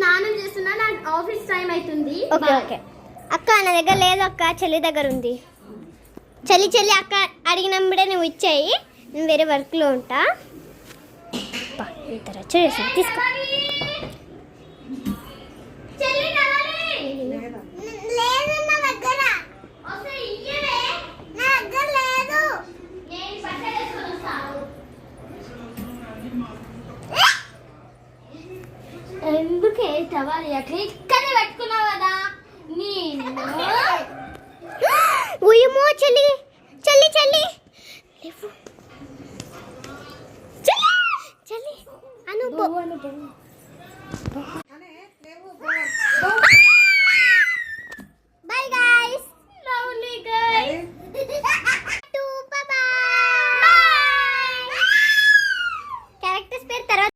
స్నానం చేస్తున్నా, నాకు ఆఫీస్ టైం అవుతుంది. ఓకే ఓకే అక్క నా దగ్గర లేదు అక్క, చెల్లి దగ్గర ఉంది. చెల్లి అక్క అడిగినప్పుడే నువ్వు ఇచ్చేయి, నేను వేరే వర్క్లో ఉంటా. ఇంత రచ్చ చేసాను, తీసుకో. ఎందుకే టవల్ అట్లా ఇక్కడే పెట్టుకున్నావు కదా నేను. ఉయ్యమో చెల్లి చెల్లి చెల్లి చెల్లి బై గాయ్స్. Lovely guys.